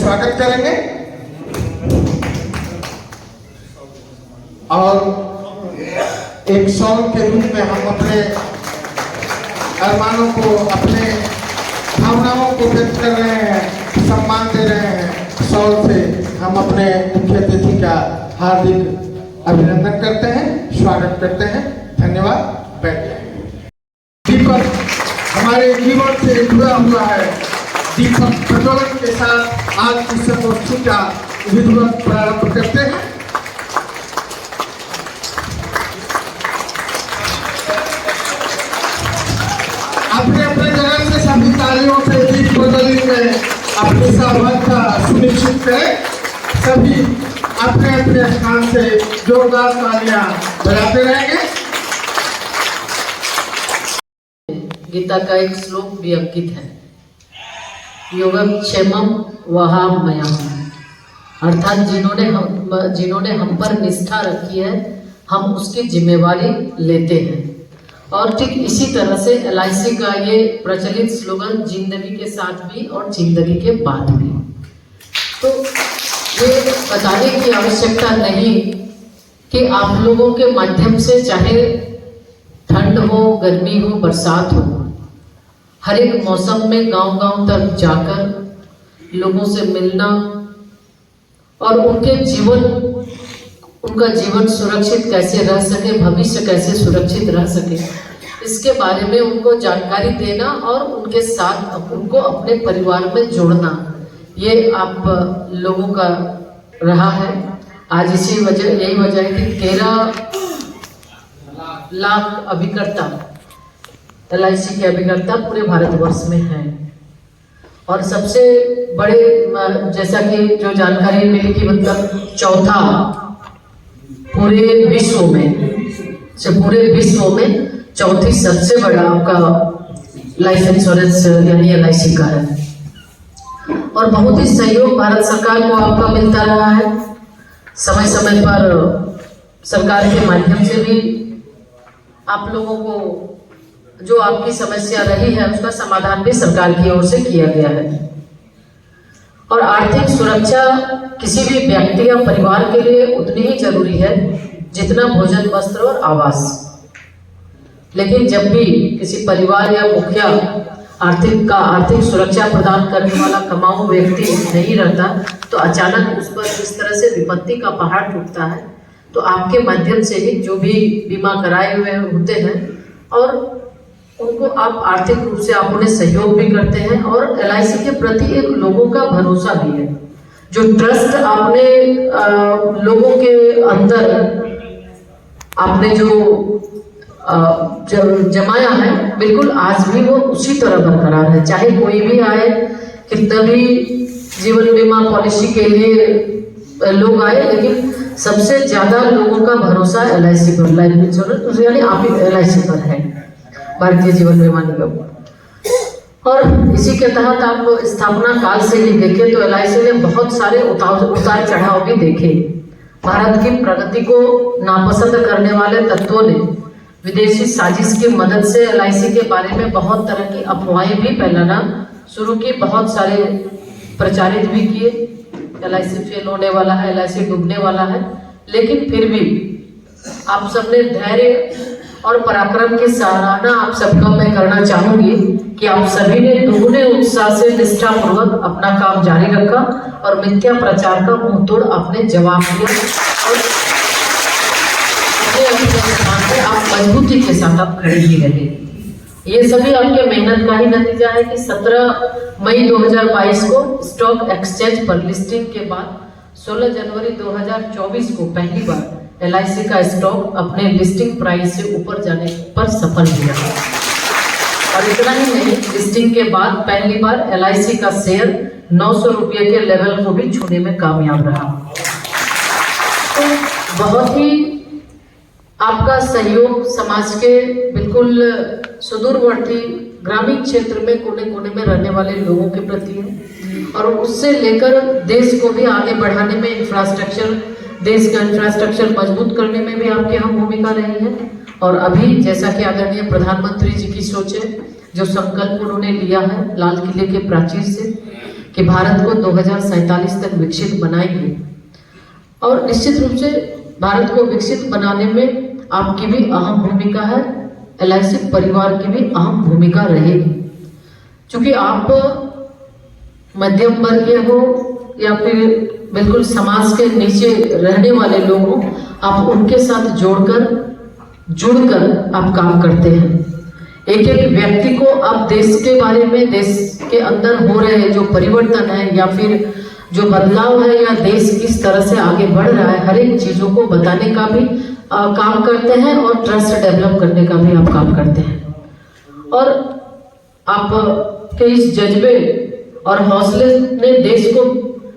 स्वागत करेंगे और एक सॉन्ग के रूप में हम अपने अरमानों को, अपने भावनाओं को व्यक्त कर रहे हैं, सम्मान दे रहे हैं। सॉन्ग से हम अपने मुख्य अतिथि का हार्दिक अभिनंदन करते हैं, स्वागत करते हैं। धन्यवाद। बैठ जाएंगे। दीपक हमारे जीवन से जुड़ा हुआ है। दीपक प्रज्वलन के साथ आज की संगोष्ठी का विधिवत प्रारंभ करते हैं। अपने अपने जगह से सभी तालियों से दीप प्रज्वलन में अपनी सहभागिता सुनिश्चित करें। सभी अपने अपने स्थान से जोरदार तालियां बजाते रहेंगे। गीता का एक श्लोक भी अंकित है, योगम क्षेमम वहामयम, अर्थात जिन्होंने हम पर निष्ठा रखी है, हम उसकी जिम्मेवारी लेते हैं। और ठीक इसी तरह से LIC का ये प्रचलित स्लोगन जिंदगी के साथ भी और जिंदगी के बाद भी। तो ये बताने की आवश्यकता नहीं कि आप लोगों के माध्यम से, चाहे ठंड हो, गर्मी हो, बरसात हो, हर एक मौसम में गांव-गांव तक जाकर लोगों से मिलना और उनका जीवन सुरक्षित कैसे रह सके, भविष्य कैसे सुरक्षित रह सके, इसके बारे में उनको जानकारी देना और उनके साथ उनको अपने परिवार में जोड़ना, ये आप लोगों का रहा है। आज यही वजह है कि 13 लाख अभिकर्ता, LIC के अभिकर्ता पूरे भारतवर्ष में हैं। और सबसे बड़े, जैसा कि जो जानकारी मिली कि मतलब चौथा पूरे विश्व में चौथी सबसे बड़ा आपका लाइफ इंश्योरेंस यानी LIC का है। और बहुत ही सहयोग भारत सरकार को आपका मिलता रहा है। समय समय पर सरकार के माध्यम से भी आप लोगों को जो आपकी समस्या रही है उसका समाधान भी सरकार की ओर से किया गया है। और आर्थिक सुरक्षा किसी भी व्यक्ति या परिवार के लिए उतनी ही जरूरी है जितना भोजन, वस्त्र और आवास। लेकिन जब भी किसी परिवार या मुखिया आर्थिक सुरक्षा प्रदान करने वाला कमाऊ व्यक्ति नहीं रहता तो अचानक उस पर इस तरह से विपत्ति का पहाड़ टूटता है। तो आपके माध्यम से ही जो भी बीमा कराए हुए होते हैं और उनको आप आर्थिक रूप से आप उन्हें सहयोग भी करते हैं और LIC के प्रति एक लोगों का भरोसा भी है। जो ट्रस्ट आपने लोगों के अंदर आपने जो जमाया है, बिल्कुल आज भी वो उसी तरह बरकरार है। चाहे कोई भी आए, कितना भी जीवन बीमा पॉलिसी के लिए लोग आए, लेकिन सबसे ज्यादा लोगों का भरोसा LIC पर, लाइफ इंश्योरेंस यानी आप LIC पर है, भारतीय जीवन बीमा निगम। और इसी के तहत आप स्थापना काल से ही देखें तो LIC ने बहुत सारे उतार चढ़ाव भी देखे। भारत की प्रगति को नापसंद करने वाले तत्वों ने विदेशी साजिश की मदद से LIC के बारे में बहुत तरह की अफवाहें भी फैलाना शुरू की, बहुत सारे प्रचारित भी किए। LIC फेल होने वाला है, LIC डूबने वाला है। लेकिन फिर भी आप सबने धैर्य और पराक्रम की सराहना आप सबका मैं करना चाहूंगी कि आप सभी ने दुगने उत्साह से निष्ठापूर्वक अपना काम जारी रखा और मिथ्या प्रचार का मुंह तोड़ आपने जवाब दिया और आप मजबूती के साथ आप खड़े ही रहे। ये सभी आपके मेहनत का ही नतीजा है कि 17 मई 2022 को स्टॉक एक्सचेंज पर लिस्टिंग के बाद 16 जनवरी 2024 को पहली बार LIC का स्टॉक अपने लिस्टिंग प्राइस से ऊपर जाने पर सफल हुआ। और इतना ही नहीं, लिस्टिंग के बाद पहली बार LIC का शेयर 900 रुपये के लेवल को भी छूने में कामयाब रहा। तो बहुत ही आपका सहयोग समाज के बिल्कुल सुदूरवर्ती ग्रामीण क्षेत्र में कोने कोने में रहने वाले लोगों के प्रति है और उससे लेकर देश को भी आगे बढ़ाने में देश का इंफ्रास्ट्रक्चर मजबूत करने में भी आपकी अहम भूमिका रही है। और अभी जैसा कि आदरणीय प्रधानमंत्री जी की सोच है, जो संकल्प उन्होंने लिया है लाल किले के प्राचीर से कि भारत को 2047 तक विकसित बनाएंगे, और निश्चित रूप से भारत को विकसित बनाने में आपकी भी अहम भूमिका है, LIC परिवार की भी अहम भूमिका रहेगी। क्योंकि आप मध्यम वर्गीय हो या फिर बिल्कुल समाज के नीचे रहने वाले लोग हो, आप उनके साथ जुड़कर आप काम करते हैं। एक एक व्यक्ति को आप देश के बारे में, देश के अंदर हो रहे जो परिवर्तन है या फिर जो बदलाव है या देश किस तरह से आगे बढ़ रहा है, हर एक चीजों को बताने का भी काम करते हैं और ट्रस्ट डेवलप करने का भी आप काम करते हैं। और आप के इस जज्बे और हौसले ने देश को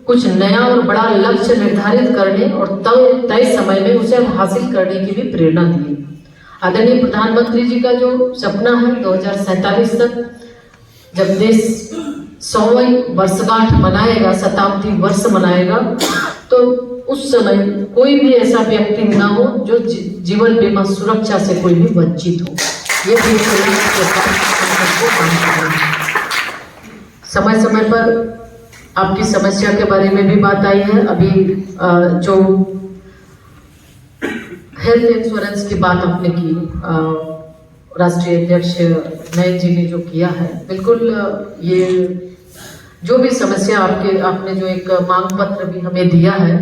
कुछ नया और बड़ा लक्ष्य निर्धारित करने और तय समय में उसे हासिल करने की भी प्रेरणा दी। आदरणीय प्रधानमंत्री जी का जो सपना है 2047 तक जब देश 100वीं वर्षगांठ मनाएगा, शताब्दी वर्ष मनाएगा, तो उस समय कोई भी ऐसा व्यक्ति ना हो जो जीवन बीमा सुरक्षा से कोई भी वंचित हो। ये भी समय समय पर आपकी समस्या के बारे में भी बात आई है। अभी जो हेल्थ इंश्योरेंस की बात आपने की, राष्ट्रीय अध्यक्ष नयन जी ने जो किया है, बिल्कुल ये जो भी समस्या आपने जो एक मांग पत्र भी हमें दिया है,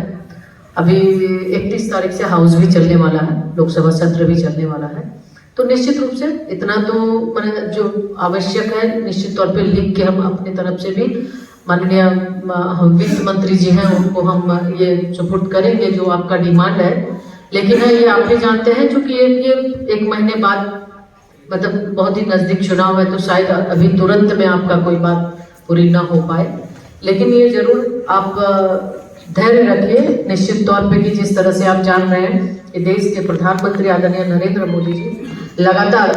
अभी 31 तारीख से हाउस भी चलने वाला है, लोकसभा सत्र भी चलने वाला है, तो निश्चित रूप से इतना तो मैंने जो आवश्यक है निश्चित तौर पे लिख के हम अपनी तरफ से भी माननीय वित्त मंत्री जी हैं उनको हम ये सुपुर्द करेंगे जो आपका डिमांड है। लेकिन ये आप भी जानते हैं क्योंकि ये 1 महीने बाद मतलब बहुत ही नज़दीक चुनाव है, तो शायद अभी तुरंत में आपका कोई बात पूरी ना हो पाए, लेकिन ये जरूर आप धैर्य रखिए। निश्चित तौर पे कि जिस तरह से आप जान रहे हैं कि देश के प्रधानमंत्री आदरणीय नरेंद्र मोदी जी लगातार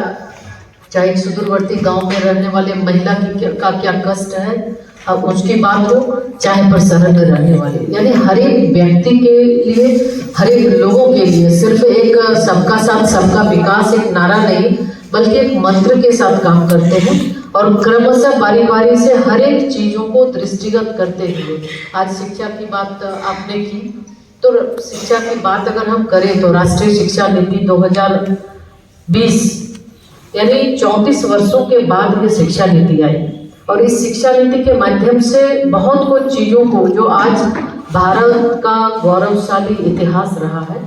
चाहे एक सुदूरवर्ती गांव में रहने वाले महिला का क्या कष्ट है, अब उसकी बात हो, चाहे पर शहर में रहने वाले, यानी हर एक व्यक्ति के लिए, हर एक लोगों के लिए सिर्फ एक सबका साथ सबका विकास एक नारा नहीं, बल्कि एक मंत्र के साथ काम करते हैं और क्रमशः बारी बारी से हर एक चीज़ों को दृष्टिगत करते हुए आज शिक्षा की बात आपने की। तो शिक्षा की बात अगर हम करें तो राष्ट्रीय शिक्षा नीति 2020 यानी 34 वर्षों के बाद ये शिक्षा नीति आई और इस शिक्षा नीति के माध्यम से बहुत कुछ चीज़ों को जो आज भारत का गौरवशाली इतिहास रहा है,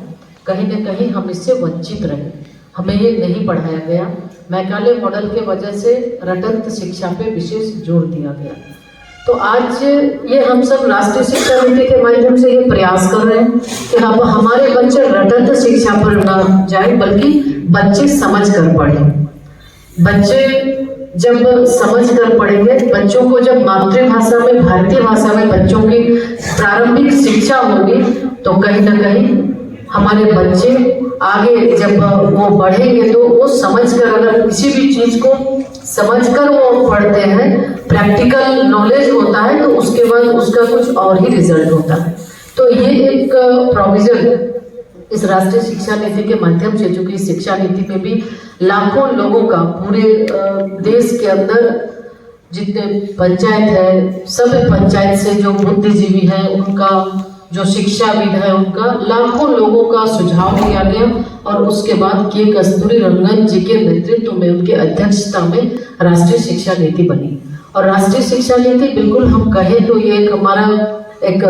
कहीं न कहीं हम इससे वंचित रहे, हमें ये नहीं पढ़ाया गया। मैकाले मॉडल के वजह से रटंत शिक्षा पे विशेष जोर दिया गया। तो आज ये हम सब राष्ट्रीय शिक्षा नीति के माध्यम से ये प्रयास कर रहे हैं कि अब हमारे बच्चे रटंत शिक्षा पर न जाए, बल्कि बच्चे समझ कर पढ़ें। बच्चे जब समझ कर पढ़ेंगे, बच्चों को जब मातृभाषा में, भारतीय भाषा में बच्चों की प्रारंभिक शिक्षा होगी, तो कहीं ना कहीं हमारे बच्चे आगे जब वो बढ़ेंगे तो वो समझकर, अगर किसी भी चीज़ को समझकर वो पढ़ते हैं, प्रैक्टिकल नॉलेज होता है, तो उसके बाद उसका कुछ और ही रिजल्ट होता है। तो ये एक प्रोविजन इस राष्ट्रीय शिक्षा नीति के माध्यम से, जो कि शिक्षा नीति में भी लाखों लोगों का पूरे देश के अंदर जितने पंचायत है, सब पंचायत से जो बुद्धिजीवी हैं उनका, जो शिक्षाविद है उनका, लाखों लोगों का सुझाव लिया गया और उसके बाद के कस्तूरी रंगन जी के नेतृत्व में, उनके अध्यक्षता में राष्ट्रीय शिक्षा नीति बनी। और राष्ट्रीय शिक्षा नीति बिल्कुल हम कहें तो ये एक हमारा एक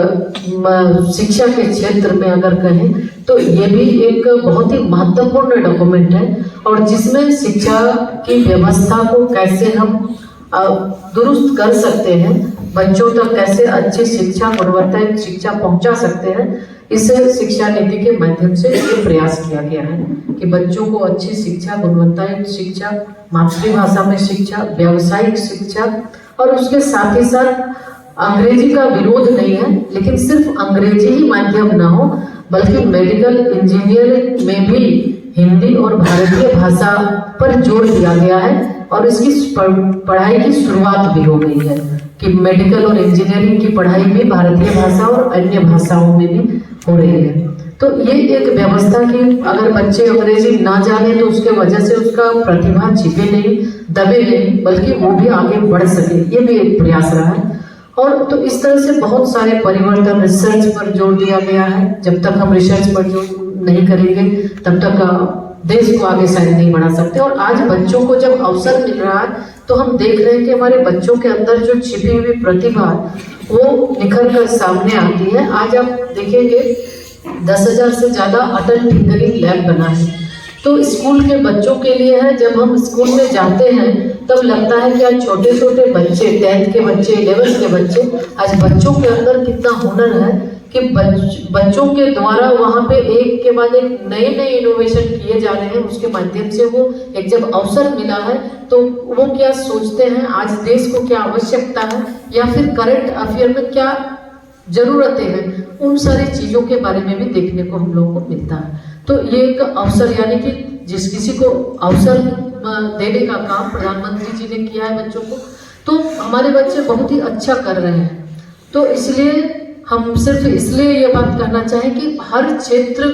शिक्षा के क्षेत्र में अगर कहें तो ये भी एक बहुत ही महत्वपूर्ण डॉक्यूमेंट है और जिसमें शिक्षा की व्यवस्था को कैसे हम दुरुस्त कर सकते हैं, बच्चों तक कैसे अच्छी शिक्षा, गुणवत्ता शिक्षा पहुंचा सकते हैं, इस शिक्षा नीति के माध्यम से ये प्रयास किया गया है कि बच्चों को अच्छी शिक्षा, गुणवत्ता शिक्षा, मातृभाषा में शिक्षा, व्यावसायिक शिक्षा और उसके साथ ही साथ अंग्रेजी का विरोध नहीं है, लेकिन सिर्फ अंग्रेजी ही माध्यम ना हो, बल्कि मेडिकल इंजीनियरिंग में भी हिंदी और भारतीय भाषा पर जोर दिया गया है और इसकी पढ़ाई की शुरुआत भी हो गई है कि मेडिकल और इंजीनियरिंग की पढ़ाई भी भारतीय भाषा और अन्य भाषाओं में भी हो रही है। तो ये एक व्यवस्था की अगर बच्चे अंग्रेजी ना जाने तो उसके वजह से उसका प्रतिभा छिपे नहीं, दबे नहीं, बल्कि वो भी आगे बढ़ सके, ये भी एक प्रयास रहा है। और तो इस तरह से बहुत सारे परिवर्तन, रिसर्च पर जोर दिया गया है। जब तक हम रिसर्च पर जोर नहीं करेंगे तब तक देश को आगे शायद नहीं बढ़ा सकते। और आज बच्चों को जब अवसर मिल रहा है तो हम देख रहे हैं कि हमारे बच्चों के अंदर जो छिपी हुई प्रतिभा वो निखर कर सामने आती है। आज आप देखेंगे 10,000 से ज़्यादा अटल टिंकरिंग लैब बना है, तो स्कूल के बच्चों के लिए है। जब हम स्कूल में जाते हैं तब लगता है कि आज छोटे छोटे बच्चे, 10th के बच्चे, 11th के बच्चे, आज बच्चों के अंदर कितना हुनर है कि बच्चों के द्वारा वहाँ पे एक के बाद एक नए नए इनोवेशन किए जा रहे हैं। उसके माध्यम से वो एक जब अवसर मिला है तो वो क्या सोचते हैं, आज देश को क्या आवश्यकता है या फिर करंट अफेयर में क्या जरूरतें हैं, उन सारी चीज़ों के बारे में भी देखने को हम लोगों को मिलता है। तो ये एक अवसर, यानी कि जिस किसी को अवसर देने का काम प्रधानमंत्री जी ने किया है बच्चों को, तो हमारे बच्चे बहुत ही अच्छा कर रहे हैं। तो इसलिए हम सिर्फ इसलिए ये बात कहना चाहें कि हर क्षेत्र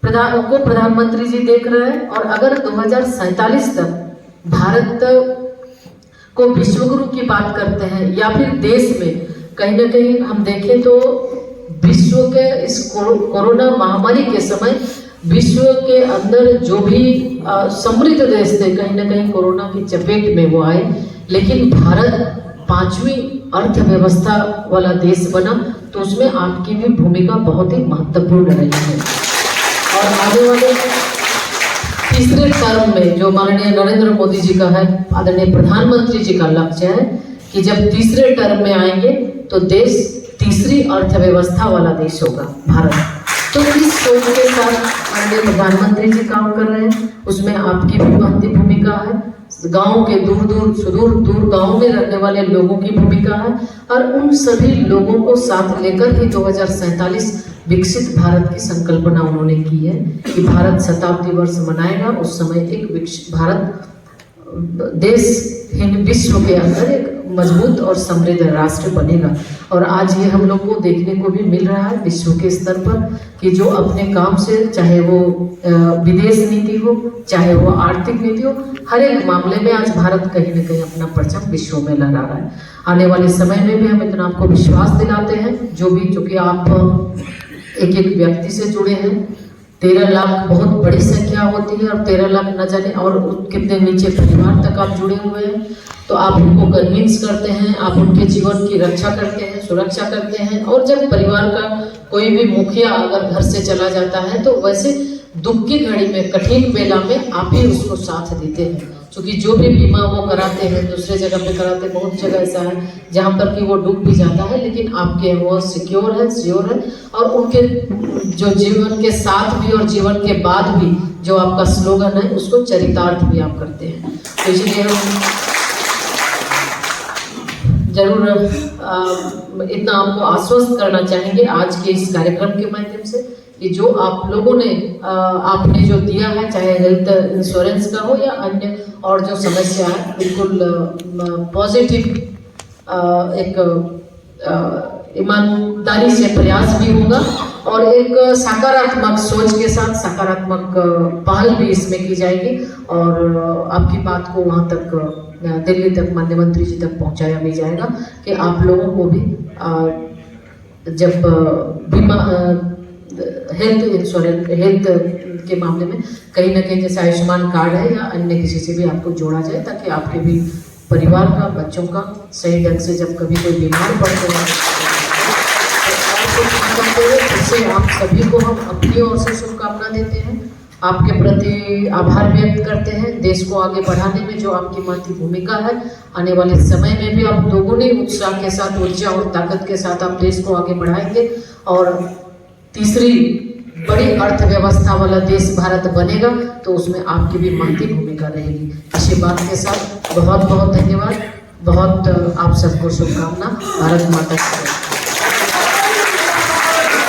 को प्रधानमंत्री जी देख रहे हैं और अगर 2047 तक भारत को विश्वगुरु की बात करते हैं या फिर देश में कहीं ना कहीं हम देखें तो विश्व के इस कोरोना महामारी के समय विश्व के अंदर जो भी समृद्ध देश थे कहीं ना कहीं कोरोना की चपेट में वो आए, लेकिन भारत 5वीं अर्थव्यवस्था वाला देश बना, तो उसमें आपकी भी भूमिका बहुत ही महत्वपूर्ण रही है। और आने वाले तीसरे टर्म में जो माननीय नरेंद्र मोदी जी का है, आदरणीय प्रधानमंत्री जी का लक्ष्य है कि जब तीसरे टर्म में आएंगे तो देश तीसरी अर्थव्यवस्था वाला देश होगा भारत। तो इस सोच के साथ माननीय प्रधानमंत्री जी काम कर रहे हैं, उसमें आपकी भी महत्वपूर्ण भूमिका है। गांव के सुदूर गांव में रहने वाले लोगों की भूमिका है और उन सभी लोगों को साथ लेकर ही 2047 विकसित भारत की संकल्पना उन्होंने की है कि भारत शताब्दी वर्ष मनाएगा, उस समय एक विकसित भारत देश विश्व के अंदर एक मजबूत और समृद्ध राष्ट्र बनेगा। और आज ये हम लोग को देखने को भी मिल रहा है विश्व के स्तर पर कि जो अपने काम से, चाहे वो विदेश नीति हो, चाहे वो आर्थिक नीति हो, हर एक मामले में आज भारत कहीं न कहीं अपना परचम विश्व में लहरा रहा है। आने वाले समय में भी हम इतना आपको विश्वास दिलाते हैं, जो भी, चूँकि आप एक एक व्यक्ति से जुड़े हैं, 13 लाख बहुत बड़ी संख्या होती है, और 13 लाख न जाने और कितने नीचे परिवार तक आप जुड़े हुए हैं। तो आप उनको कन्विंस करते हैं, आप उनके जीवन की रक्षा करते हैं, सुरक्षा करते हैं। और जब परिवार का कोई भी मुखिया अगर घर से चला जाता है तो वैसे दुख की घड़ी में, कठिन बेला में आप ही उसको साथ देते हैं। क्योंकि जो भी बीमा वो कराते हैं दूसरे जगह पे कराते हैं, बहुत जगह ऐसा है जहाँ पर कि वो डूब भी जाता है, लेकिन आपके वो सिक्योर है, श्योर है। और उनके जो जीवन के साथ भी और जीवन के बाद भी जो आपका स्लोगन है उसको चरितार्थ भी आप करते हैं। तो इसलिए हम जरूर इतना आपको आश्वस्त करना चाहेंगे आज के इस कार्यक्रम के माध्यम से कि जो आप लोगों ने आपने जो दिया है, चाहे हेल्थ इंश्योरेंस का हो या अन्य और जो समस्या है, बिल्कुल पॉजिटिव एक ईमानदारी से प्रयास भी होगा और एक सकारात्मक सोच के साथ सकारात्मक पहल भी इसमें की जाएगी और आपकी बात को वहाँ तक दिल्ली तक माननीय मंत्री जी तक पहुँचाया भी जाएगा कि आप लोगों को भी जब बीमा हेल्थ इंश्योरेंस हेल्थ के मामले में कहीं ना कहीं जैसे आयुष्मान कार्ड है या अन्य किसी से भी आपको जोड़ा जाए, ताकि आपके भी परिवार का, बच्चों का सही ढंग से जब कभी कोई बीमार पड़ते हैं इससे आप सभी को हम अपनी ओर से शुभकामना देते हैं, आपके प्रति आभार व्यक्त करते हैं। देश को आगे बढ़ाने में जो आपकी महती भूमिका है, आने वाले समय में भी आप दोगुनी उत्साह के साथ, ऊर्जा और ताकत के साथ आप देश को आगे बढ़ाएंगे और तीसरी बड़ी अर्थव्यवस्था वाला देश भारत बनेगा, तो उसमें आपकी भी महती भूमिका रहेगी। इसी बात के साथ बहुत बहुत धन्यवाद, बहुत आप सबको शुभकामना। भारत माता की जय।